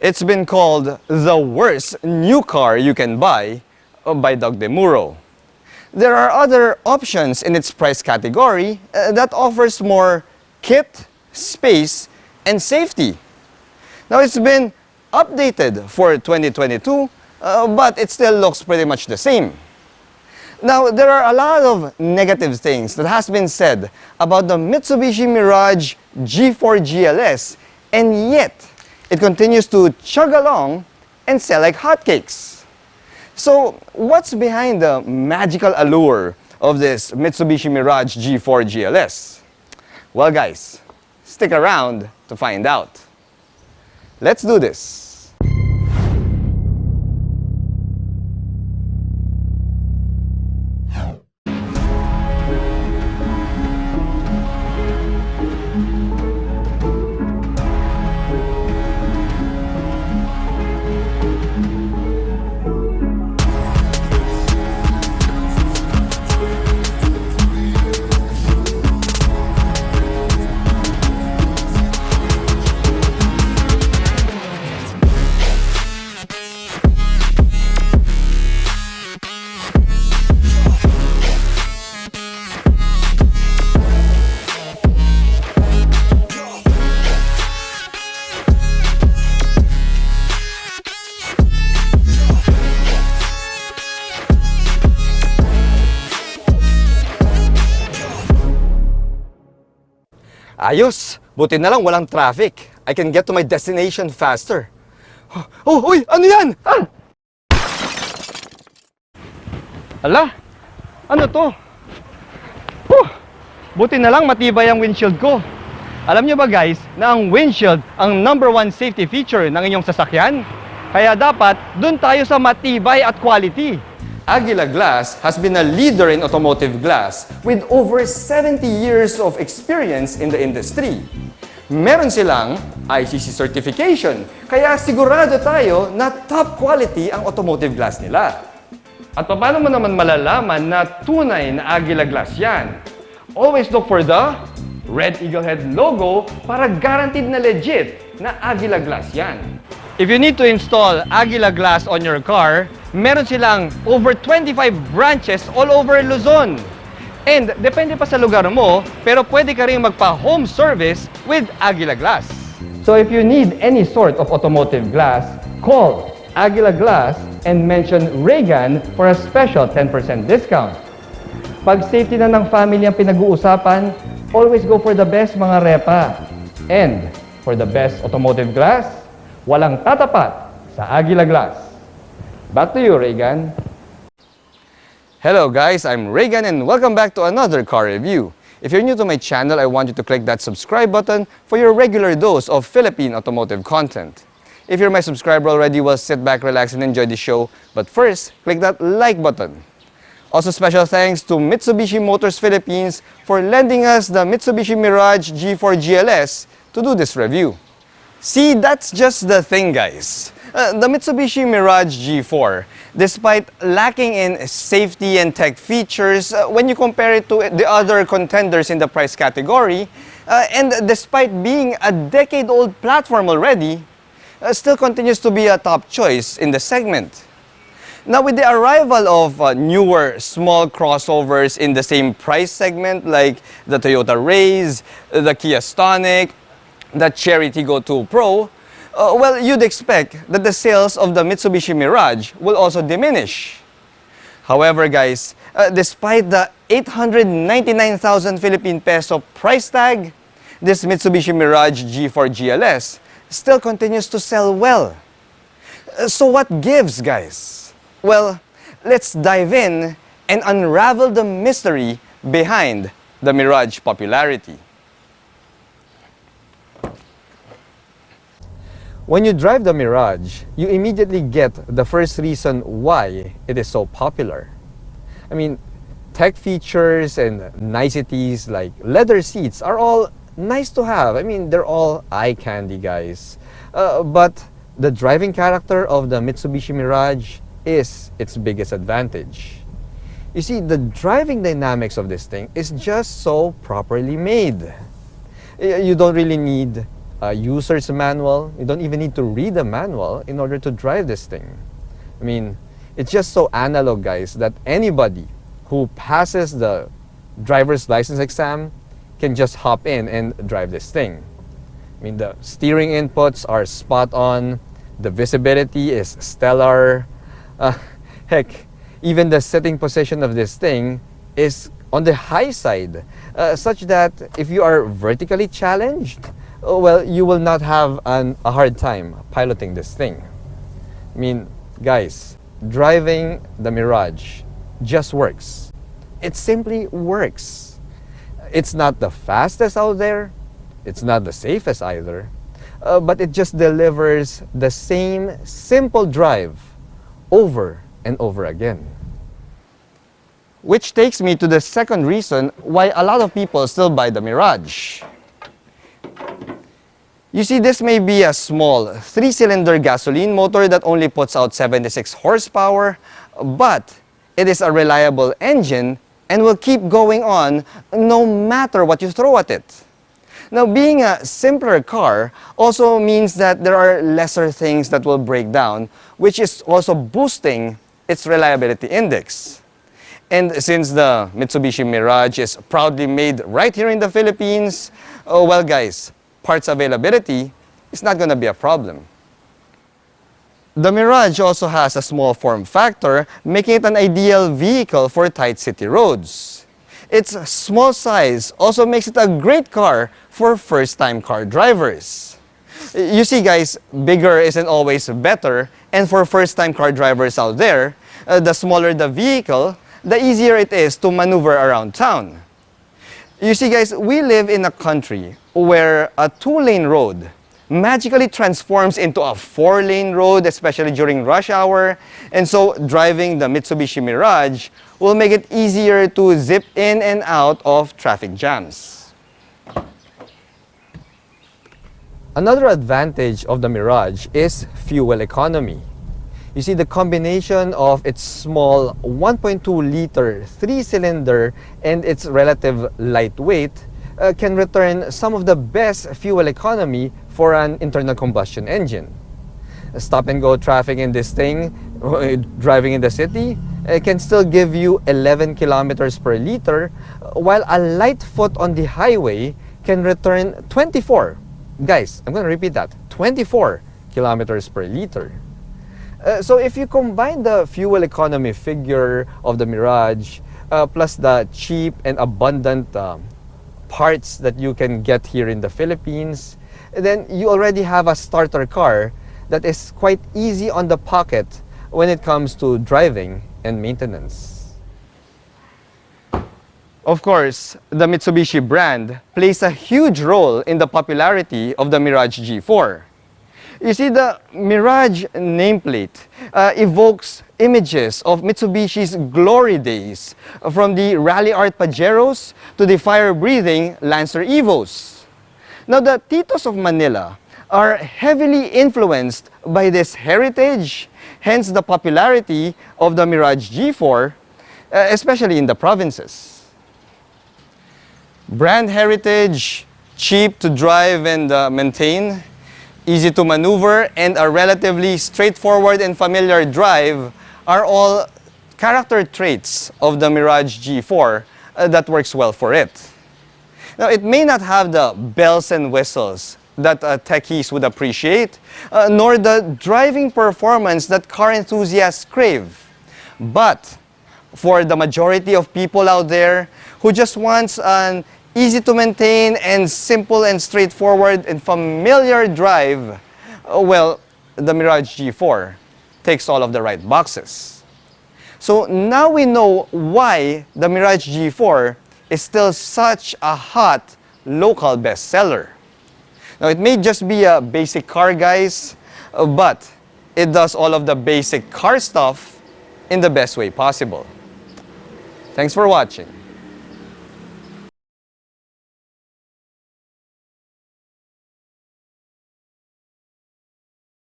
It's been called the worst new car you can buy by Doug de Muro. There are other options in its price category that offers more kit, space, and safety. Now it's been updated for 2022, but it still looks pretty much the same. Now, there are a lot of negative things that has been said about the Mitsubishi Mirage G4 GLS, and yet it continues to chug along and sell like hotcakes. So, what's behind the magical allure of this Mitsubishi Mirage G4 GLS? Well, guys, stick around to find out. Let's do this. Ayos! Buti na lang walang traffic. I can get to my destination faster. Oh, uy! Ano yan? Ah! Ala! Ano to? Buti na lang matibay ang windshield ko. Alam nyo ba guys, na ang windshield ang #1 safety feature ng inyong sasakyan? Kaya dapat, dun tayo sa matibay at quality. Aguila Glass has been a leader in automotive glass with over 70 years of experience in the industry. Meron silang ICC certification, kaya sigurado tayo na top quality ang automotive glass nila. At paano mo naman malalaman na tunay na Aguila Glass yan? Always look for the red eagle head logo para guaranteed na legit na Aguila Glass yan. If you need to install Aguila Glass on your car, meron silang over 25 branches all over Luzon. And depende pa sa lugar mo, pero pwede ka rin magpa-home service with Aguila Glass. So if you need any sort of automotive glass, call Aguila Glass and mention Reagan for a special 10% discount. Pag safety na ng family ang pinag-uusapan, always go for the best mga repa. And for the best automotive glass, walang tatapat sa Aguila Glass. Back to you, Reagan. Hello guys, I'm Reagan and welcome back to another car review. If you're new to my channel, I want you to click that subscribe button for your regular dose of Philippine automotive content. If you're my subscriber already, well, sit back, relax, and enjoy the show. But first, click that like button. Also, special thanks to Mitsubishi Motors Philippines for lending us the Mitsubishi Mirage G4 GLS to do this review. See, that's just the thing, guys. The Mitsubishi Mirage G4, despite lacking in safety and tech features when you compare it to the other contenders in the price category, and despite being a decade-old platform already, still continues to be a top choice in the segment. Now, with the arrival of newer small crossovers in the same price segment like the Toyota Vios, the Kia Stonic, the Chery Tiggo 2 Pro, well, you'd expect that the sales of the Mitsubishi Mirage will also diminish. However, guys, despite the 899,000 Philippine peso price tag, this Mitsubishi Mirage G4 GLS still continues to sell well. So what gives, guys? Well, let's dive in and unravel the mystery behind the Mirage popularity. When you drive the Mirage, you immediately get the first reason why it is so popular. I mean, tech features and niceties like leather seats are all nice to have. I mean, they're all eye candy, guys. But the driving character of the Mitsubishi Mirage is its biggest advantage. You see, the driving dynamics of this thing is just so properly made. You don't really need a user's manual. You don't even need to read the manual in order to drive this thing. I mean, it's just so analog, guys, that anybody who passes the driver's license exam can just hop in and drive this thing. I mean, the steering inputs are spot on, the visibility is stellar. Heck, even the sitting position of this thing is on the high side, such that if you are vertically challenged, well, you will not have a hard time piloting this thing. I mean, guys, driving the Mirage just works. It simply works. It's not the fastest out there. It's not the safest either. But it just delivers the same simple drive over and over again. Which takes me to the second reason why a lot of people still buy the Mirage. You see, this may be a small 3-cylinder gasoline motor that only puts out 76 horsepower, but it is a reliable engine and will keep going on no matter what you throw at it. Now, being a simpler car also means that there are lesser things that will break down, which is also boosting its reliability index. And since the Mitsubishi Mirage is proudly made right here in the Philippines, well guys, parts availability is not going to be a problem. The Mirage also has a small form factor, making it an ideal vehicle for tight city roads. Its small size also makes it a great car for first-time car drivers. You see guys, bigger isn't always better, and for first-time car drivers out there, the smaller the vehicle, the easier it is to maneuver around town. You see guys, we live in a country where a 2-lane road magically transforms into a 4-lane road, especially during rush hour, and so driving the Mitsubishi Mirage will make it easier to zip in and out of traffic jams. Another advantage of the Mirage is fuel economy. You see, the combination of its small 1.2-liter 3-cylinder and its relative lightweight can return some of the best fuel economy for an internal combustion engine. Stop-and-go traffic in this thing, driving in the city, can still give you 11 kilometers per liter, while a light foot on the highway can return 24. Guys, I'm going to repeat that, 24 kilometers per liter. So if you combine the fuel economy figure of the Mirage plus the cheap and abundant parts that you can get here in the Philippines, then you already have a starter car that is quite easy on the pocket when it comes to driving and maintenance. Of course, the Mitsubishi brand plays a huge role in the popularity of the Mirage G4. You see, the Mirage nameplate evokes images of Mitsubishi's glory days, from the rally art Pajeros to the fire-breathing Lancer Evos. Now, the Titos of Manila are heavily influenced by this heritage, hence the popularity of the Mirage G4, especially in the provinces. Brand heritage, cheap to drive and maintain, easy to maneuver, and a relatively straightforward and familiar drive are all character traits of the Mirage G4 that works well for it. Now, it may not have the bells and whistles that techies would appreciate, nor the driving performance that car enthusiasts crave. But for the majority of people out there who just wants an easy to maintain and simple and straightforward and familiar drive, well, the Mirage G4 takes all of the right boxes. So now we know why the Mirage G4 is still such a hot local bestseller. Now, it may just be a basic car, guys, but it does all of the basic car stuff in the best way possible. Thanks for watching.